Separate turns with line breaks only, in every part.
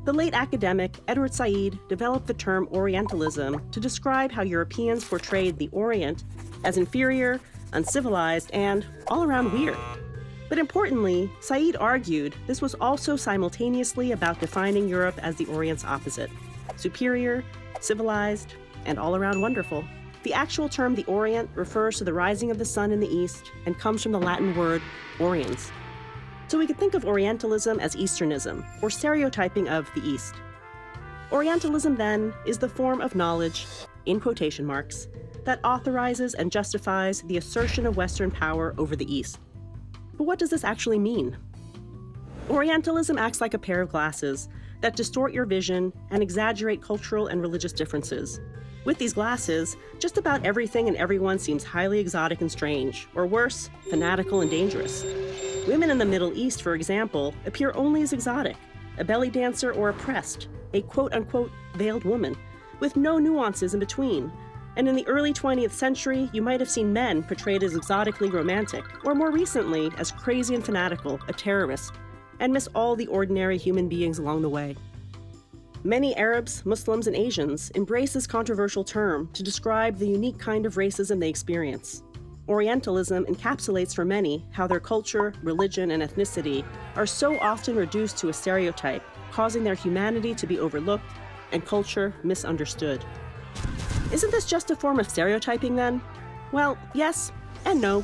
The late academic Edward Said developed the term Orientalism to describe how Europeans portrayed the Orient as inferior, uncivilized, and all around weird. But importantly, Said argued this was also simultaneously about defining Europe as the Orient's opposite: superior, civilized, and all around wonderful. The actual term the Orient refers to the rising of the sun in the east and comes from the Latin word oriens. So we could think of Orientalism as Easternism, or stereotyping of the East. Orientalism, then, is the form of knowledge, in quotation marks, that authorizes and justifies the assertion of Western power over the East. But what does this actually mean? Orientalism acts like a pair of glasses that distort your vision and exaggerate cultural and religious differences. With these glasses, just about everything and everyone seems highly exotic and strange, or worse, fanatical and dangerous. Women in the Middle East, for example, appear only as exotic, a belly dancer or oppressed, a quote-unquote veiled woman, with no nuances in between. And in the early 20th century, you might have seen men portrayed as exotically romantic, or more recently, as crazy and fanatical, a terrorist, and miss all the ordinary human beings along the way. Many Arabs, Muslims, and Asians embrace this controversial term to describe the unique kind of racism they experience. Orientalism encapsulates for many how their culture, religion, and ethnicity are so often reduced to a stereotype, causing their humanity to be overlooked and culture misunderstood. Isn't this just a form of stereotyping then? Well, yes and no.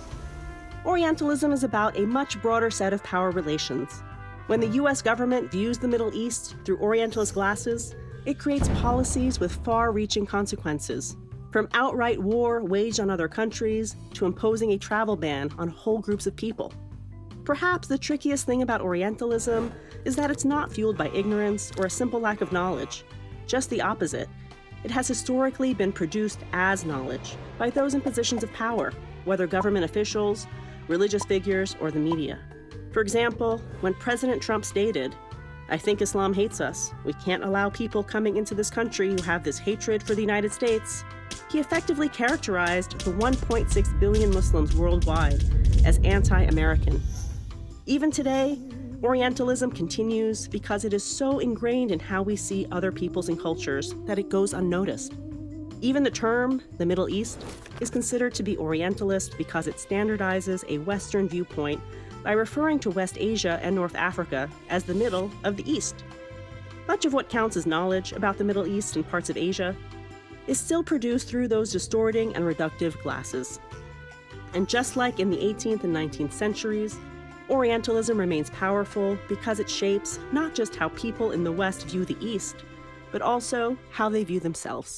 Orientalism is about a much broader set of power relations. When the US government views the Middle East through Orientalist glasses, it creates policies with far-reaching consequences, from outright war waged on other countries to imposing a travel ban on whole groups of people. Perhaps the trickiest thing about Orientalism is that it's not fueled by ignorance or a simple lack of knowledge. Just the opposite. It has historically been produced as knowledge by those in positions of power, whether government officials, religious figures, or the media. For example, when President Trump stated, "I think Islam hates us. We can't allow people coming into this country who have this hatred for the United States," he effectively characterized the 1.6 billion Muslims worldwide as anti-American. Even today, Orientalism continues because it is so ingrained in how we see other peoples and cultures that it goes unnoticed. Even the term, the Middle East, is considered to be Orientalist because it standardizes a Western viewpoint by referring to West Asia and North Africa as the middle of the East. Much of what counts as knowledge about the Middle East and parts of Asia is still produced through those distorting and reductive glasses. And just like in the 18th and 19th centuries, Orientalism remains powerful because it shapes not just how people in the West view the East, but also how they view themselves.